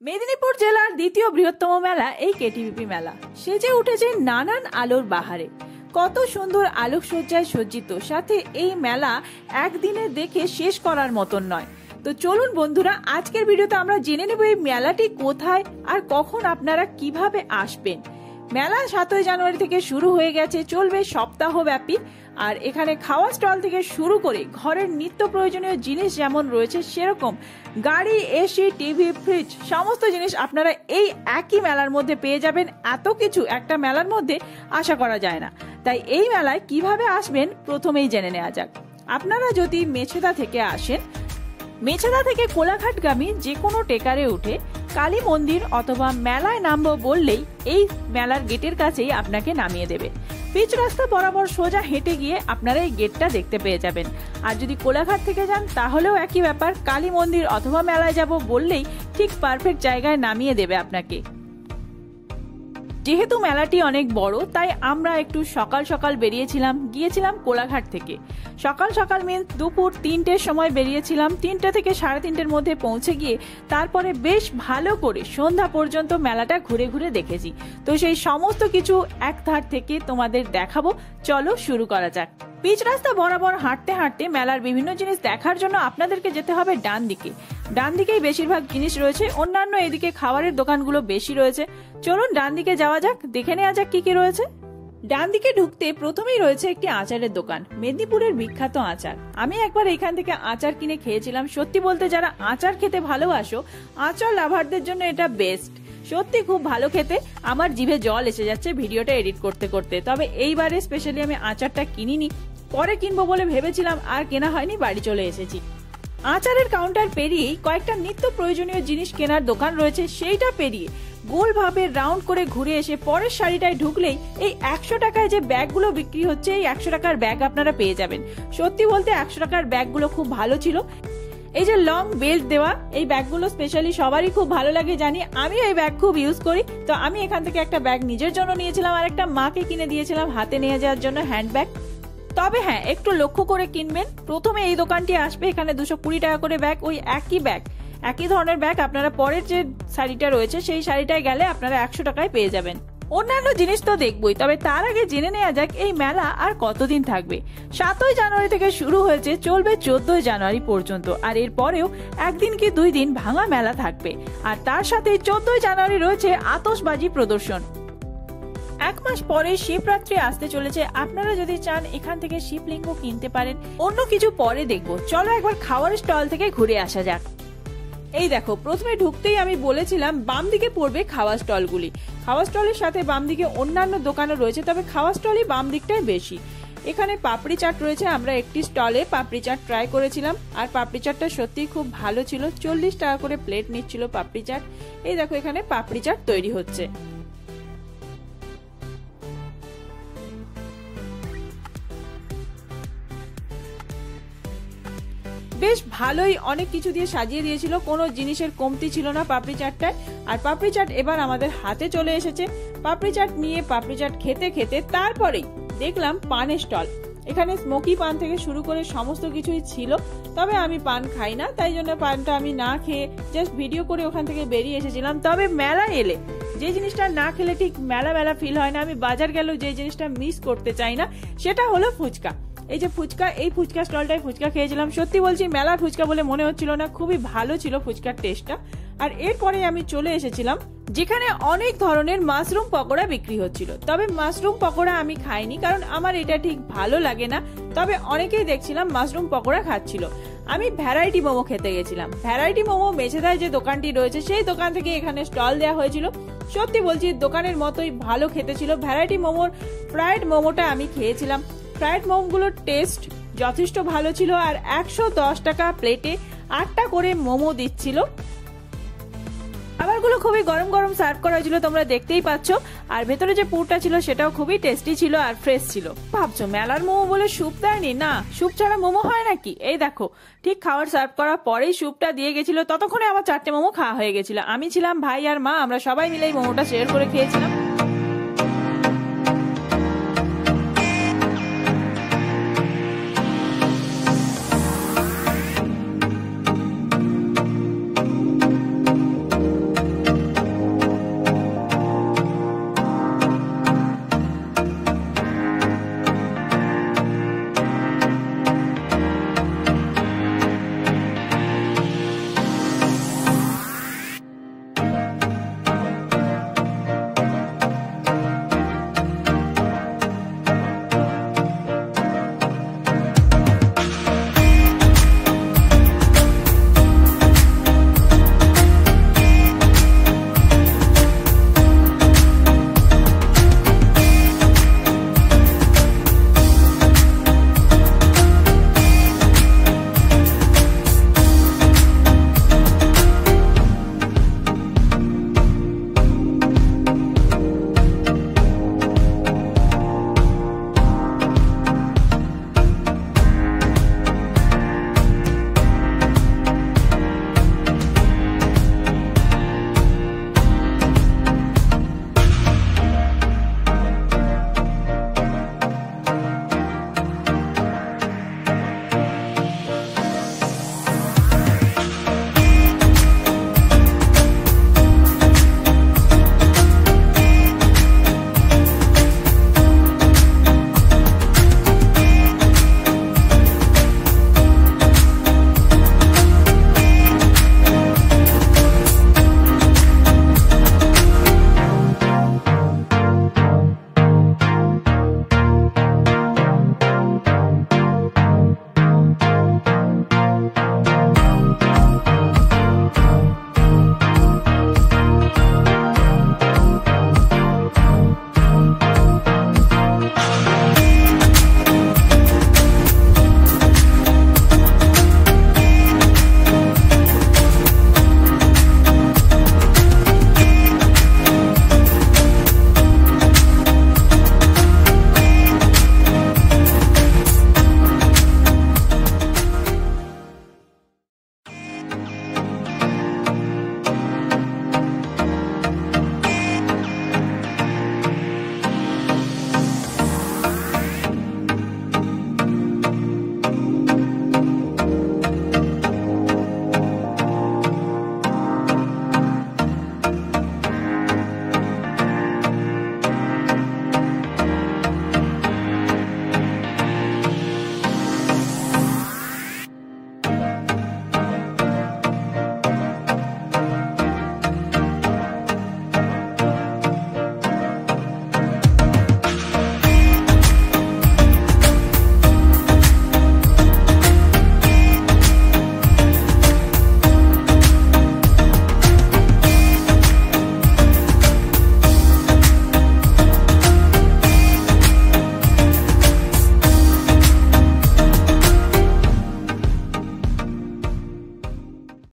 মেদিনীপুর জেলার দ্বিতীয় বৃহত্তম মেলা এই কেটিভিপি মেলা সেজে উঠেছে নানান আলোর বাহারে। কত সুন্দর আলোকসজ্জায় সজ্জিত, সাথে এই মেলা একদিনে দেখে শেষ করার মতন নয়। তো চলুন বন্ধুরা, আজকের ভিডিওতে আমরা জেনে নেব এই মেলাটি কোথায় আর কখন আপনারা কিভাবে আসবেন। মেলা 7ই জানুয়ারি থেকে শুরু হয়ে গেছে, চলবে সপ্তাহব্যাপী। আর এখানে খাওয়া স্টল থেকে শুরু করে ঘরের নিত্য প্রয়োজনীয় জিনিস যেমন রয়েছে, সেরকম গাড়ি, এসি, টিভি, ফ্রিজ সমস্ত জিনিস আপনারা এই একই মেলার মধ্যে পেয়ে যাবেন। এত কিছু একটা মেলার মধ্যে আশা করা যায় না। তাই এই মেলায় কিভাবে আসবেন প্রথমেই জেনে নেওয়া যাক। আপনারা যদি মেছেদা থেকে আসেন, মেছেদা থেকে কোলাঘাটগামী যে কোনো টেকারে উঠে কালী মন্দির অথবা মেলায় নামবো বললেই এই মেলার গেটের কাছেই আপনাকে নামিয়ে দেবে। পিচ রাস্তা বরাবর সোজা হেঁটে গিয়ে আপনারা এই গেটটা দেখতে পেয়ে যাবেন। আর যদি কোলাঘাট থেকে যান তাহলেও একই ব্যাপার, কালী মন্দির অথবা মেলায় যাব বললেই ঠিক পারফেক্ট জায়গায় নামিয়ে দেবে আপনাকে। যেহেতু মেলাটি অনেক বড়, তাই আমরা একটু সকাল সকাল গিয়েছিলাম কোলাঘাট থেকে। সকাল সকাল মিন্স দুপুর 3টের সময় বেরিয়েছিলাম। 3টে থেকে 3:30-এর মধ্যে পৌঁছে গিয়ে তারপরে বেশ ভালো করে সন্ধ্যা পর্যন্ত মেলাটা ঘুরে ঘুরে দেখেছি। তো সেই সমস্ত কিছু এক ধার থেকে তোমাদের দেখাবো। চলো শুরু করা যাক। পিচ রাস্তা বরাবর হাঁটতে হাঁটতে মেলার বিভিন্ন জিনিস দেখার জন্য আপনাদেরকে যেতে হবে ডান দিকে। ডান দিকেই বেশিরভাগ জিনিস রয়েছে, অন্যান্য এদিকে খাবারের দোকানগুলো বেশি রয়েছে। চলুন ডান দিকে যাওয়া যাক, দেখে নেওয়া যাক কি কি রয়েছে। ডান দিকে ঢুকতে প্রথমেই রয়েছে একটি আচারের দোকান, মেদিনীপুরের বিখ্যাত আচার। আমি একবার এখান থেকে আচার কিনে খেয়েছিলাম। সত্যি বলতে যারা আচার খেতে ভালোবাসো, আচার লাভারদের জন্য এটা বেস্ট। সত্যি খুব ভালো খেতে। আমার জিভে জল এসে যাচ্ছে ভিডিওটা এডিট করতে করতে। তবে এইবারে স্পেশালি আমি আচারটা কিনিনি, পরে কিনবো বলে ভেবেছিলাম, আর কেনা হয়নি, বাড়ি চলে এসেছি। আচারের কাউন্টার পেরিয়েই কয়েকটা নিত্য প্রয়োজনীয় জিনিস কেনার দোকান রয়েছে, সেইটা পেরিয়ে গোলভাবে রাউন্ড করে ঘুরে এসে পরের শাড়িটায় ঢুকলেই এই 100 টাকায় যে ব্যাগগুলো বিক্রি হচ্ছে, এই 100 টাকার ব্যাগ আপনারা পেয়ে যাবেন। সত্যি বলতে 100 টাকার ব্যাগগুলো খুব ভালো ছিল। এই যে লং বেল্ট দেওয়া এই ব্যাগগুলো স্পেশালি সবারই খুব ভালো লাগে, জানি। আমি এই ব্যাগ খুব ইউজ করি। তো আমি এখান থেকে একটা ব্যাগ নিজের জন্য নিয়েছিলাম, আর একটা মাকে কিনে দিয়েছিলাম হাতে নিয়ে যাওয়ার জন্য হ্যান্ড ব্যাগ। তবে হ্যাঁ, একটু লক্ষ্য করে কিনবেন। প্রথমে এই দোকানটি আসবে, এখানে 220 টাকা করে ব্যাগ। ওই একই ধরনের ব্যাগ আপনারা পরের যে শাড়িটা রয়েছে সেই শাড়িটায় গেলে আপনারা 100 টাকায় পেয়ে যাবেন। অন্যান্য জিনিস তো দেখবই, তবে তার আগে জেনে নেওয়া যাক এই মেলা আর কতদিন থাকবে। 7ই জানুয়ারি থেকে শুরু হয়েছে, চলবে 14ই জানুয়ারি পর্যন্ত। আর এর পরেও একদিন কি 2 দিন ভাঙা মেলা থাকবে। আর তার সাথে 14ই জানুয়ারি রয়েছে আতশবাজি প্রদর্শন। 1 মাস পরে শিবরাত্রি আসতে চলেছে। আপনারা যদি চান এখান থেকে শিবলিঙ্গ কিনতে পারেন। অন্য কিছু পরে দেখবো। চলো একবার খাওয়ার স্টল থেকে ঘুরে আসা যাক। এই দেখো, প্রথমে ঢুকতেই আমি বলেছিলাম বাম দিকে পড়বে খাওয়া স্টলগুলি। খাওয়া স্টলের সাথে বাম দিকে অন্যান্য দোকানও রয়েছে, তবে খাওয়া স্টলই বাম দিকটাই বেশি। এখানে পাপড়ি চাট রয়েছে। আমরা একটি স্টলে পাপড়ি চাট ট্রাই করেছিলাম, আর পাপড়ি চাটটা সত্যিই খুব ভালো ছিল। 40 টাকা করে প্লেট নিচ্ছিল পাপড়ি চাট। এই দেখো, এখানে পাপড়ি চাট তৈরি হচ্ছে। বেশ ভালোই অনেক কিছু দিয়ে সাজিয়ে দিয়েছিল, কোনো জিনিসের কমতি ছিল না পাপড়ি চাটটায়। আর পাপড়ি চাট এবার আমাদের হাতে চলে এসেছে। পাপড়ি চাট নিয়ে পাপড়ি চাট খেতে খেতে তারপরেই দেখলাম পানের স্টল। এখানে স্মোকি পান থেকে শুরু করে সমস্ত কিছুই ছিল। তবে আমি পান খাই না, তাই জন্য পানটা আমি না খেয়ে জাস্ট ভিডিও করে ওখান থেকে বেরিয়ে এসেছিলাম। তবে মেলা এলে যে জিনিসটা না খেলে ঠিক মেলা ফিল হয় না। আমি বাজার গেলেও যে জিনিসটা মিস করতে চাই না, সেটা হলো ফুচকা। এই যে ফুচকা, এই ফুচকা স্টলটায় ফুচকা খেয়েছিলাম। সত্যি বলছি, মেলার ফুচকা বলে মনে হচ্ছিল না, খুবই ভালো ছিল ফুচকার টেস্টটা। আর এরপরে আমি চলে এসেছিলাম যেখানে অনেক ধরনের মাশরুম পকোড়া বিক্রি হচ্ছিল। তবে মাশরুম পকোড়া আমি খাইনি, কারণ আমার এটা ঠিক ভালো লাগে না। তবে অনেকেই দেখছিলাম মাশরুম পকোড়া খাচ্ছিল। আমি ভ্যারাইটি মোমো খেতে গেছিলাম। ভ্যারাইটি মোমো মেছেদায় যে দোকানটি রয়েছে সেই দোকান থেকে এখানে স্টল দেওয়া হয়েছিল। সত্যি বলছি, দোকানের মতোই ভালো খেতে ছিল। ভ্যারাইটি মোমোর ফ্রাইড মোমোটা আমি খেয়েছিলাম। ফ্রাইড মোমোগুলোর টেস্ট যথেষ্ট ভালো ছিল। আর 110 টাকা প্লেটে 8টা করে মোমো দিচ্ছিল। খাবারগুলো খুবই গরম গরম সার্ভ করা হয়েছিল, তোমরা দেখতেই পাচ্ছ। আর ভেতরে যে পুরটা ছিল সেটাও খুবই টেস্টি ছিল আর ফ্রেশ ছিল। ভাবছো মেলার মোমো বলে স্যুপ দেয়নি? না, স্যুপ ছাড়া মোমো হয় নাকি? এই দেখো, ঠিক খাবার সার্ভ করার পরেই স্যুপটা দিয়ে গেছিল। ততক্ষণে আমার 4টে মোমো খাওয়া হয়ে গেছিল। আমি ছিলাম, ভাই আর মা, আমরা সবাই মিলে এই মোমোটা শেয়ার করে খেয়েছিলাম।